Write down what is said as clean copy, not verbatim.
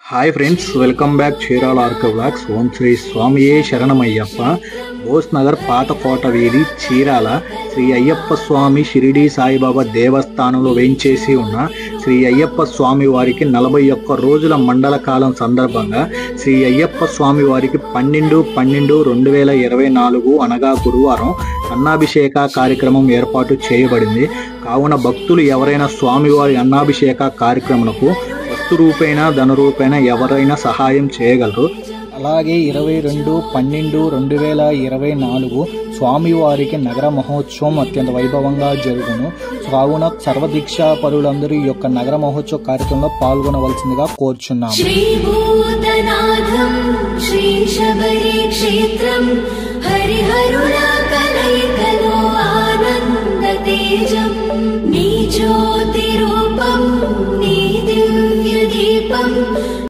Hi friends, welcome back Chirala Arka vlogs. ఓం శ్రీ స్వామియే శరణమయ్యప్ప. బోస్ నగర్ పాత కోట వీధి చీరాల శ్రీ అయ్యప్ప స్వామి షిరిడి సాయిబాబా దేవస్థానంలో వేంచేసి ఉన్న శ్రీ అయ్యప్ప స్వామి వారికి 41 రోజుల మండల కాలం సందర్భంగా శ్రీ అయ్యప్ప స్వామి వారికి 12/12/2024 అనగా గురువారం అన్నాభిషేక కార్యక్రమం ఏర్పాటు చేయబడింది. కావున భక్తులు ఎవరైనా స్వామివారి అన్నాభిషేక కార్యక్రమంకు వస్తు రూపేణ ధన రూపేణ ఎవరైనా సహాయం చేయగలరు. అలాగే 22/12/2024 స్వామివారికి నగర మహోత్సవం అత్యంత వైభవంగా జరుగును. కావున సర్వదీక్షా పరులందరూ ఈ యొక్క నగర మహోత్సవ కార్యక్రమంలో పాల్గొనవలసిందిగా కోరుచున్నాము.